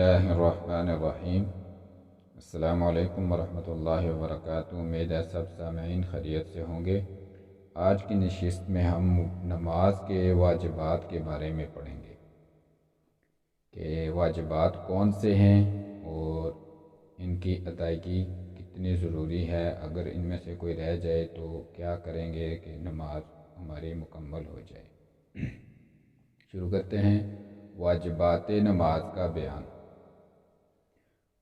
اللہ الرحمن الرحیم۔ السلام علیکم ورحمۃ اللہ وبرکاتہ۔ امید ہے سب سامعین خیریت سے ہوں گے۔ آج کی نشست میں ہم نماز کے واجبات کے بارے میں پڑھیں گے کہ واجبات کون سے ہیں اور ان کی ادائیگی کتنی ضروری ہے، اگر ان میں سے کوئی رہ جائے تو کیا کریں گے کہ نماز ہماری مکمل ہو جائے۔ شروع کرتے ہیں۔ واجبات نماز کا بیان۔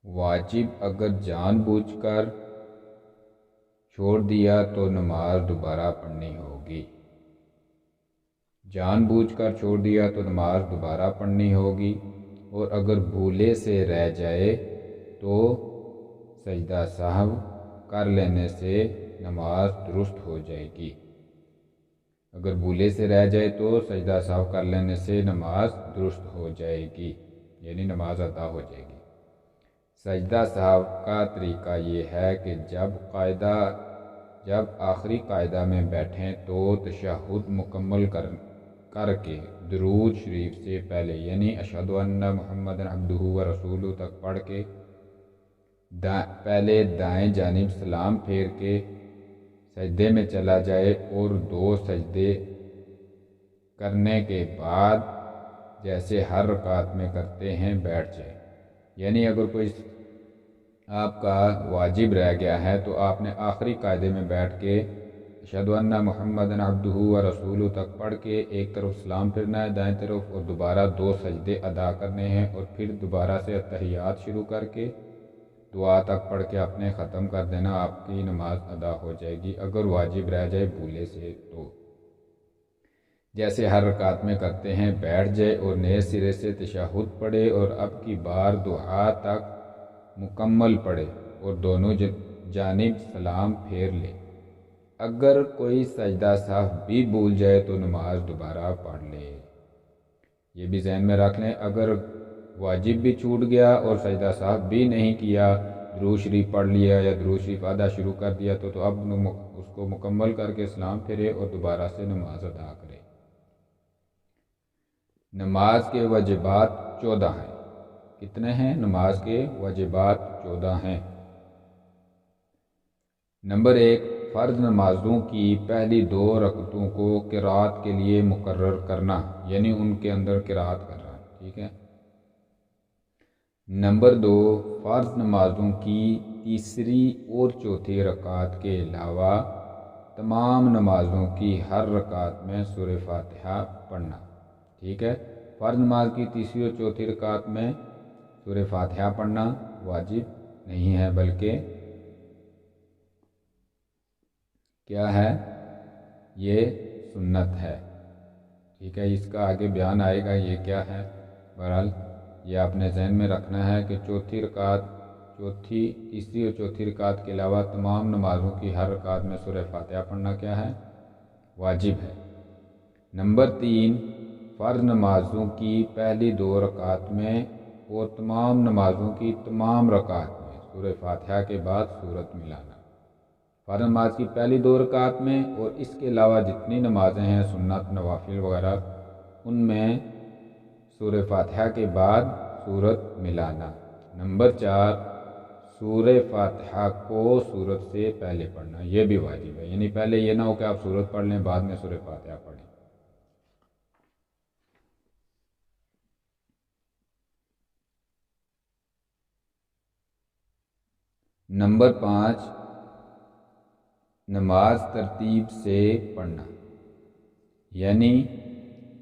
واجب اگر جان بوجھ کر چھوڑ دیا تو نماز دوبارہ پڑھنی ہوگی۔ جان بوجھ کر چھوڑ دیا تو نماز دوبارہ پڑھنی ہوگی، اور اگر بھولے سے رہ جائے تو سجدہ سہو کر لینے سے نماز درست ہو جائے گی۔ اگر بھولے سے رہ جائے تو سجدہ سہو کر لینے سے نماز درست ہو جائے گی، یعنی نماز ادا ہو جائے گی۔ سجدہ سہو کا طریقہ یہ ہے کہ جب آخری قاعدہ میں بیٹھیں تو تشہد مکمل کر کے درود شریف سے پہلے، یعنی اشہد ان محمد عبدہ ورسولہ تک پڑھ کے پہلے دائیں جانب سلام پھیر کے سجدے میں چلا جائے، اور 2 سجدے کرنے کے بعد جیسے ہر رکعت میں کرتے ہیں بیٹھ جائے۔ یعنی اگر کوئی آپ کا واجب رہ گیا ہے تو آپ نے آخری قاعدے میں بیٹھ کے اشہد ان محمد عبدہ ورسولہ تک پڑھ کے ایک طرف سلام پھرنا ہے دائیں طرف، اور دوبارہ 2 سجدے ادا کرنے ہیں، اور پھر دوبارہ سے اتحیات شروع کر کے دعا تک پڑھ کے اپنے ختم کر دینا، آپ کی نماز ادا ہو جائے گی اگر واجب رہ جائے بھولے سے تو۔ جیسے ہر رکعت میں کرتے ہیں بیٹھ جائے اور نئے سرے سے تشہد پڑھے، اور اب کی بار دعا تک مکمل پڑھے اور دونوں جانب سلام پھیر لے۔ اگر کوئی سجدہ سہو بھی بھول جائے تو نماز دوبارہ پڑھ لے۔ یہ بھی ذہن میں رکھ لیں، اگر واجب بھی چھوٹ گیا اور سجدہ سہو بھی نہیں کیا، درود شریف پڑھ لیا یا درود شریف آدھا شروع کر دیا تو اب اس کو مکمل کر کے سلام پھیرے اور دوبارہ سے نماز ادا کرے۔ نماز کے واجبات 14 ہیں۔ کتنے ہیں؟ نماز کے واجبات 14 ہیں۔ نمبر 1، فرض نمازوں کی پہلی 2 رکعتوں کو قرات کے لیے مقرر کرنا، یعنی ان کے اندر قرات کرنا، ٹھیک ہے۔ نمبر 2، فرض نمازوں کی تیسری اور چوتھی رکعت کے علاوہ تمام نمازوں کی ہر رکعت میں سورہ فاتحہ پڑھنا، ٹھیک ہے۔ فرض نماز کی تیسری اور چوتھی رکعت میں سورہ فاتحہ پڑھنا واجب نہیں ہے، بلکہ کیا ہے؟ یہ سنت ہے، ٹھیک ہے۔ اس کا آگے بیان آئے گا یہ کیا ہے۔ بہرحال یہ آپ نے ذہن میں رکھنا ہے کہ تیسری اور چوتھی رکعت کے علاوہ تمام نمازوں کی ہر رکعت میں سورہ فاتحہ پڑھنا کیا ہے؟ واجب ہے۔ نمبر 3، فرض نمازوں کی پہلی 2 رکعت میں اور تمام نمازوں کی تمام رکعت میں سورہ فاتحہ کے بعد سورت ملانا۔ فرض نماز کی پہلی 2 رکعت میں اور اس کے علاوہ جتنی نمازیں ہیں سنت نوافل وغیرہ، ان میں سورہ فاتحہ کے بعد سورت ملانا۔ نمبر 4، سورہ فاتحہ کو سورت سے پہلے پڑھنا، یہ بھی واجب ہے، یعنی پہلے یہ نہ ہو کہ آپ سورت پڑھ لیں بعد میں سورہ فاتحہ پڑھیں۔ نمبر 5، نماز ترتیب سے پڑھنا، یعنی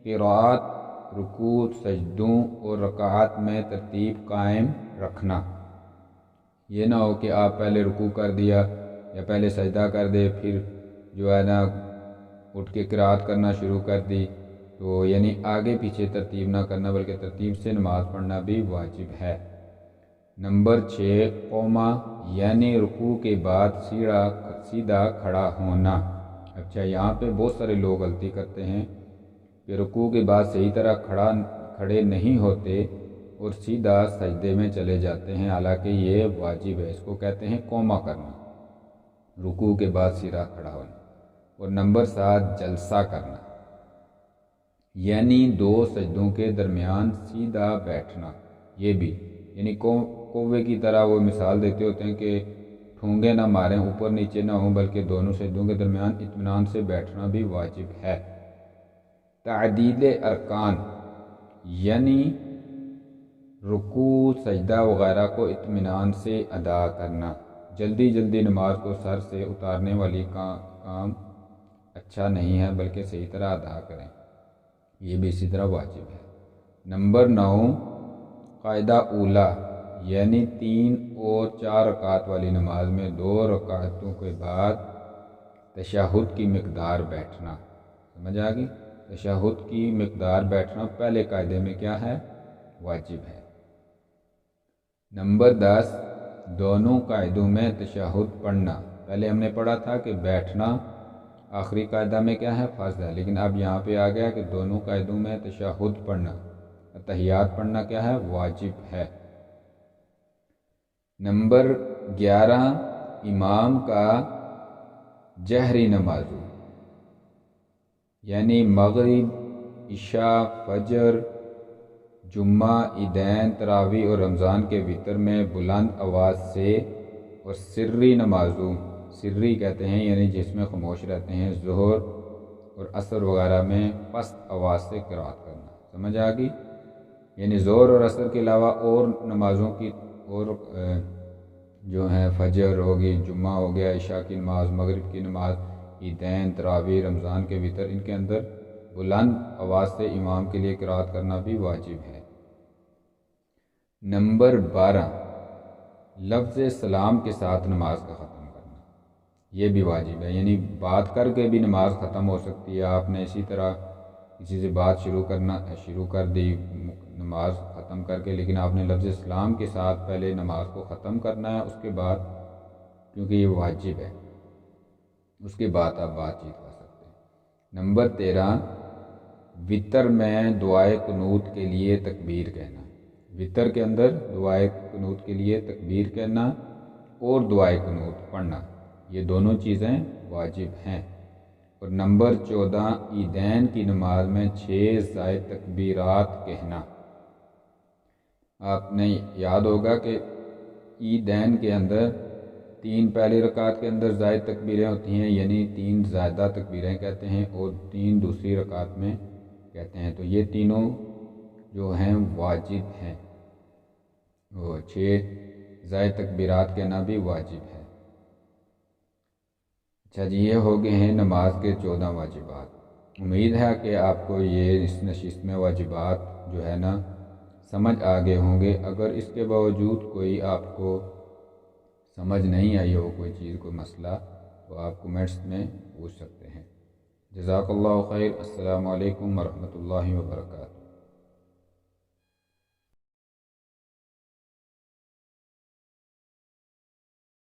قرات، رکوع، سجدوں اور رکعات میں ترتیب قائم رکھنا۔ یہ نہ ہو کہ آپ پہلے رکوع کر دیا یا پہلے سجدہ کر دے پھر جو ہے نا اٹھ کے قرات کرنا شروع کر دی، تو یعنی آگے پیچھے ترتیب نہ کرنا بلکہ ترتیب سے نماز پڑھنا بھی واجب ہے۔ نمبر 6، قوما، یعنی رکوع کے بعد سیدھا کھڑا ہونا۔ اچھا، یہاں پہ بہت سارے لوگ غلطی کرتے ہیں کہ رکوع کے بعد صحیح طرح کھڑے نہیں ہوتے اور سیدھا سجدے میں چلے جاتے ہیں، حالانکہ یہ واجب ہے، اس کو کہتے ہیں قوما کرنا، رکوع کے بعد سیدھا کھڑا ہونا۔ اور نمبر 7، جلسہ کرنا، یعنی 2 سجدوں کے درمیان سیدھا بیٹھنا، یہ بھی یعنی کوے کی طرح وہ مثال دیتے ہوتے ہیں کہ ٹھونگے نہ ماریں، اوپر نیچے نہ ہوں، بلکہ دونوں سجدوں کے درمیان اطمینان سے بیٹھنا بھی واجب ہے۔ تعدیل ارکان یعنی رکوع سجدہ وغیرہ کو اطمینان سے ادا کرنا، جلدی جلدی نماز کو سر سے اتارنے والی کام اچھا نہیں ہے، بلکہ صحیح طرح ادا کریں، یہ بھی اسی طرح واجب ہے۔ نمبر 9 قاعدہ اولا یعنی 3 اور 4 رکعت والی نماز میں 2 رکعتوں کے بعد تشہد کی مقدار بیٹھنا، سمجھ آ گئی؟ تشہد کی مقدار بیٹھنا پہلے قاعدے میں کیا ہے؟ واجب ہے۔ نمبر 10 دونوں قاعدوں میں تشہد پڑھنا، پہلے ہم نے پڑھا تھا کہ بیٹھنا آخری قاعدہ میں کیا ہے؟ فرض ہے، لیکن اب یہاں پہ آ گیا کہ دونوں قاعدوں میں تشہد پڑھنا، تحیات پڑھنا کیا ہے؟ واجب ہے۔ نمبر 11 امام کا جہری نمازوں یعنی مغرب، عشاء، فجر، جمعہ، عیدین، تراویح اور رمضان کے وتر میں بلند آواز سے، اور سری نمازوں، سری کہتے ہیں یعنی جس میں خاموش رہتے ہیں، ظہر اور عصر وغیرہ میں پست آواز سے قرات کرنا، سمجھ آ گئی؟ یعنی ظہر اور عصر کے علاوہ اور نمازوں کی اور جو ہیں فجر ہوگی، جمعہ ہو گیا، عشاء کی نماز، مغرب کی نماز، عیدین، تراویح، رمضان کے وتر، ان کے اندر بلند آواز سے امام کے لیے قرات کرنا بھی واجب ہے۔ نمبر 12 لفظ سلام کے ساتھ نماز کا ختم کرنا، یہ بھی واجب ہے، یعنی بات کر کے بھی نماز ختم ہو سکتی ہے، آپ نے اسی طرح کسی سے بات شروع کر دی نماز ختم کر کے، لیکن آپ نے لفظ سلام کے ساتھ پہلے نماز کو ختم کرنا ہے، اس کے بعد کیونکہ یہ واجب ہے، اس کے بعد آپ بات چیت کر سکتے ہیں۔ نمبر 13 وتر میں دعائے قنوت کے لیے تکبیر کہنا، وتر کے اندر دعائے قنوت کے لیے تکبیر کہنا اور دعائے قنوت پڑھنا، یہ دونوں چیزیں واجب ہیں۔ اور نمبر 14 عیدین کی نماز میں 6 زائد تکبیرات کہنا، آپ نے یاد ہوگا کہ عیدین کے اندر 3 پہلی رکعت کے اندر زائد تکبیریں ہوتی ہیں، یعنی 3 زائدہ تکبیریں کہتے ہیں، اور 3 دوسری رکعت میں کہتے ہیں، تو یہ تینوں جو ہیں واجب ہیں، وہ 6 زائد تکبیرات کہنا بھی واجب ہے۔ اچھا جی، یہ ہو گئے ہیں نماز کے 14 واجبات۔ امید ہے کہ آپ کو یہ اس نشست میں واجبات جو ہے نا سمجھ آگے ہوں گے۔ اگر اس کے باوجود کوئی آپ کو سمجھ نہیں آئی ہو کوئی چیز، کوئی مسئلہ، تو آپ کومنٹس میں پوچھ سکتے ہیں۔ جزاک اللہ خیر۔ السلام علیکم ورحمۃ اللہ وبرکاتہ۔